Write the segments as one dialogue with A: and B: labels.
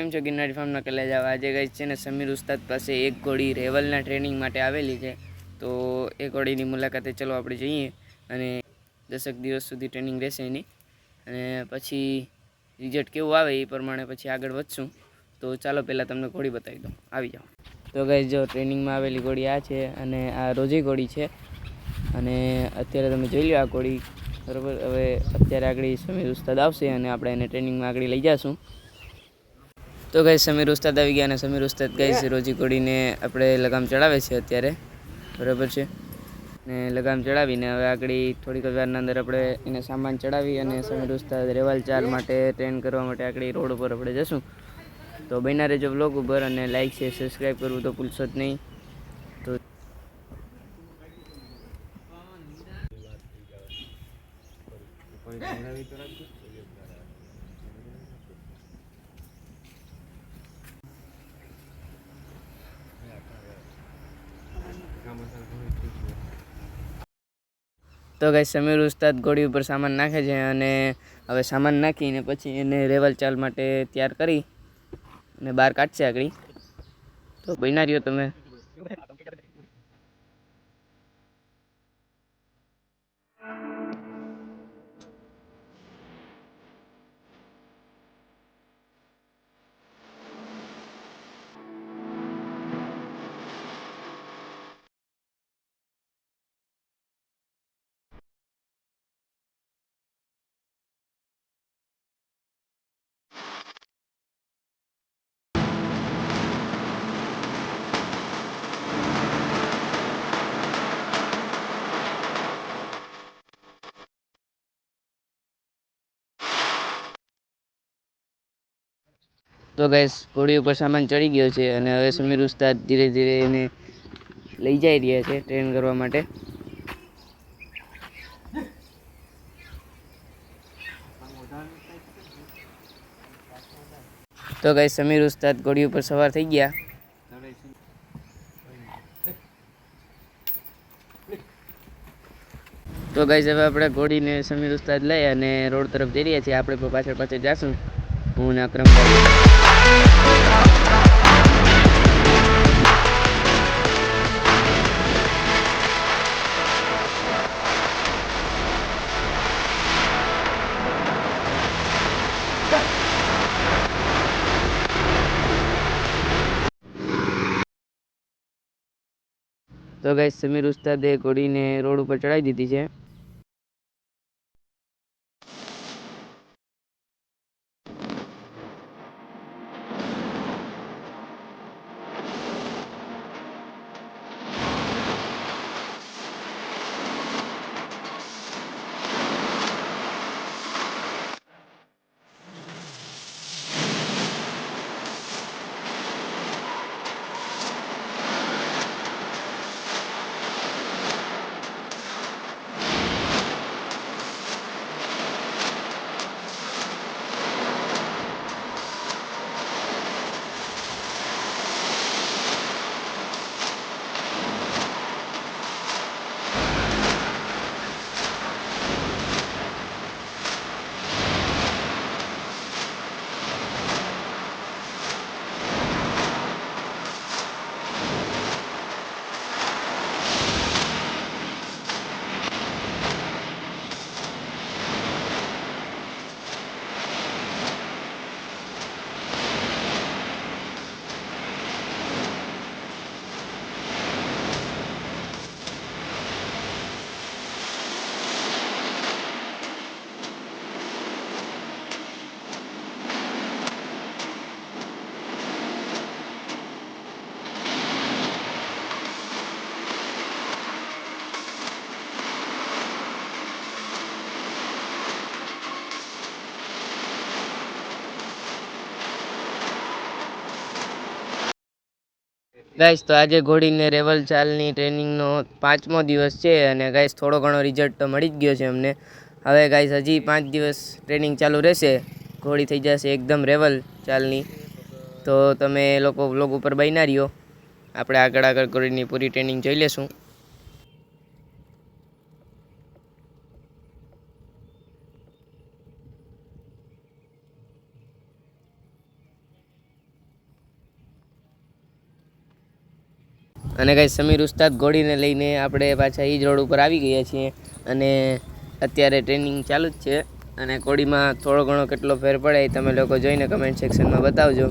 A: કેમ છો ગિરનારી ફાર્મના કલેજ આવા આજે ગઈ છે ને સમીર ઉસ્તાદ પાસે એક ઘોડી રેવલના ટ્રેનિંગ માટે આવેલી છે તો એ ઘોડીની મુલાકાતે ચલો આપણે જઈએ અને 10 દિવસ સુધી ટ્રેનિંગ રહેશે એની અને પછી રિઝલ્ટ કેવું આવે એ પ્રમાણે પછી આગળ વધશું તો ચાલો પહેલાં તમને ઘોડી બતાવી દઉં આવી જાઓ તો ગાઈસ જો ટ્રેનિંગમાં આવેલી ઘોડી આ છે અને આ રોજી ઘોડી છે અને અત્યારે તમે જોઈ લો આ ઘોડી બરાબર હવે અત્યારે આગળ સમીર ઉસ્તાદ આવશે અને આપણે એને ટ્રેનિંગમાં આગળ લઈ જઈશું તો ગાઈસ સમીર ઉસ્તાદ આવી ગયા અને સમીર ઉસ્તાદ ગાઈસ રોજી ઘોડીને આપણે લગામ ચડાવે છે અત્યારે બરાબર છે ને લગામ ચડાવીને હવે આગળ થોડીક વારના અંદર આપણે એને સામાન ચડાવી અને સમીર ઉસ્તાદ રેવાલ ચાલ માટે ટ્રેન કરવા માટે આગળ રોડ ઉપર આપણે જશું તો બન્યા રહેજો વ્લોગ ઉપર અને લાઈક શેર સબસ્ક્રાઈબ કરવું તો ભૂલશો જ નહીં તો તો ગાઈસ સમીર ઉસ્તાદ ઘોડી ઉપર સામાન નાખે છે અને હવે સામાન નાખીને પછી એને રેવલ ચાલ માટે તૈયાર કરી અને બહાર કાઢશે આગળ તો બન્યા રહ્યો તમે તો ગાઈસ ઘોડી ઉપર સામાન ચડી ગયો છે અને હવે સમીર ઉસ્તાદ ધીરે ધીરે એને લઈ જઈ રહ્યા છે ટ્રેન કરવા માટે તો ગાઈસ સમીર ઉસ્તાદ ઘોડી ઉપર સવાર થઈ ગયા તો ગાઈસ હવે આપણે ઘોડીને સમીર ઉસ્તાદ લઈ અને રોડ તરફ જઈ રહ્યા છીએ આપણે પાછળ પાછળ જાશું હું ને અકરમભાઈ તો ગાઈસ સમીર ઉસ્તાદે ઘોડીને રોડ ઉપર ચડાવી દીધી છે ગાઈસ તો આજે ઘોડીને રેવલ ચાલની ટ્રેનિંગનો 5મો દિવસ છે અને ગાઈસ થોડો ઘણો રિઝલ્ટ તો મળી જ ગયો છે અમને હવે ગાઈસ હજી 5 દિવસ ટ્રેનિંગ ચાલુ રહેશે ઘોડી થઈ જશે એકદમ રેવલ ચાલની તો તમે લોકો વ્લોગ ઉપર બન્યા રહ્યો આપણે આગળ ઘોડીની પૂરી ટ્રેનિંગ જોઈ લેશું અને ગાઈસ સમીર ઉસ્તાદ ઘોડીને લઈને આપણે પાછા એ જ રોડ ઉપર આવી ગયા છીએ અને અત્યારે ટ્રેનિંગ ચાલુ જ છે અને ઘોડીમાં થોડો ઘણો કેટલો ફેર પડે એ તમે લોકો જોઈને કમેન્ટ સેક્શનમાં બતાવજો.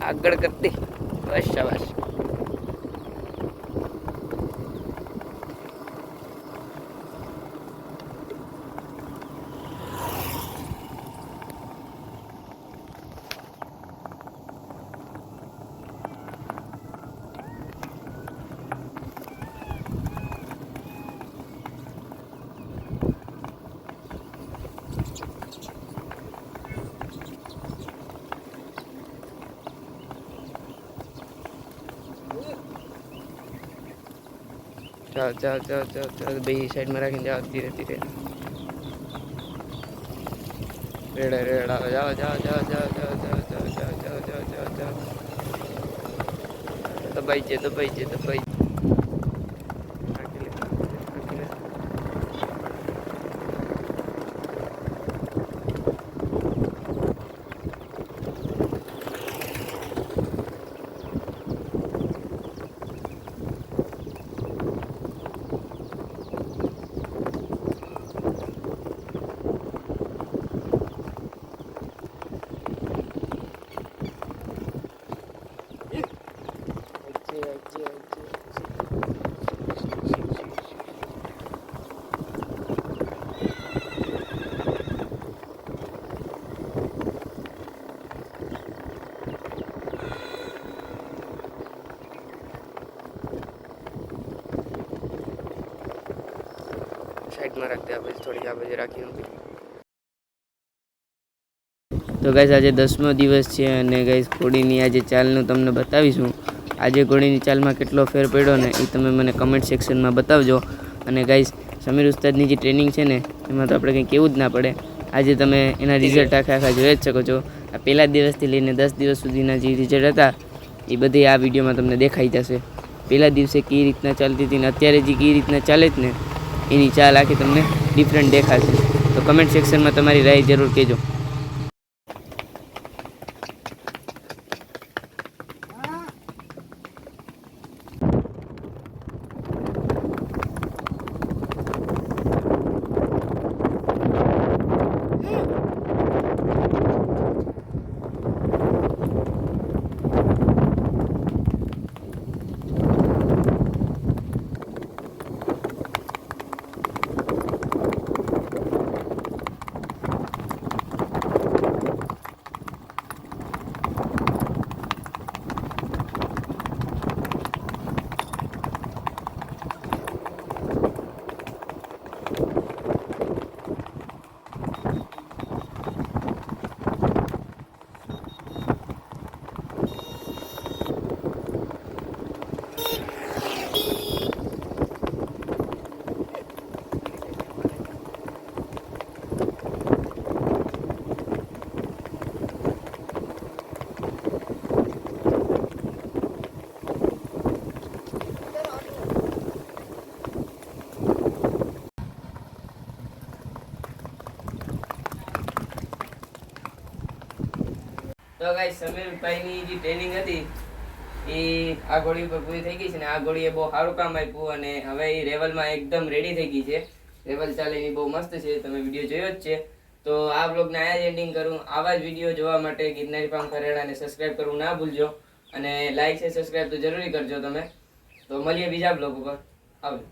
A: આગળ કરતે બસ શાબાશ. ચાલ ભાઈ સાઈડમાં રાખીને જાઓ ધીરે ધીરે. રેડા જાઓ. દબાઈ છે. સાઈડમાં રાખી દે પછી થોડી આ બાજુ રાખી મૂકી. તો ગાઈસ આજે 10મો દિવસ છે અને ગાઈસ ઘોડીની આજે ચાલનું તમને બતાવીશું. આજે ઘોડીની ચાલમાં કેટલો ફેર પડ્યો ને એ તમે મને કમેન્ટ સેક્શનમાં બતાવજો. અને ગાઈસ સમીર ઉસ્તાદની જે ટ્રેનિંગ છે ને એમાં તો આપણે કંઈ કહેવું જ ના પડે. આજે તમે એના રિઝલ્ટ આખા જોઈ જ શકો છો. આ પહેલા દિવસથી લઈને 10 દિવસ સુધીના જે રિઝલ્ટ હતા એ બધી આ વિડીયોમાં તમને દેખાઈ જશે. પહેલા દિવસે કઈ રીતના ચાલતી હતી ને અત્યારે જે કઈ રીતના ચાલે જ ને એની ચાલ આખી તમને ડિફરન્ટ દેખાશે. તો કમેન્ટ સેક્શનમાં તમારી રાય જરૂર કહેજો. તો ગાઈસ સમીરભાઈની જે ટ્રેનિંગ હતી એ આ ઘોડી ઉપર પૂરી થઈ ગઈ છે ને આ ઘોડીએ બહુ સારું કામ આપ્યું અને હવે એ રેવલમાં એકદમ રેડી થઈ ગઈ છે. રેવલ ચાલીની બહુ મસ્ત છે, તમે વિડીયો જોયો જ છે. તો આ બ્લોગને અહીંયા જ એન્ડિંગ કરું. આવા જ વિડીયો જોવા માટે ગિરનારી ફાર્મ ખરેડાને સબસ્ક્રાઇબ કરવું ના ભૂલજો અને લાઈક છે સબસ્ક્રાઇબ તો જરૂરી કરજો તમે. તો મળીએ બીજા બ્લોગ ઉપર. આવજો.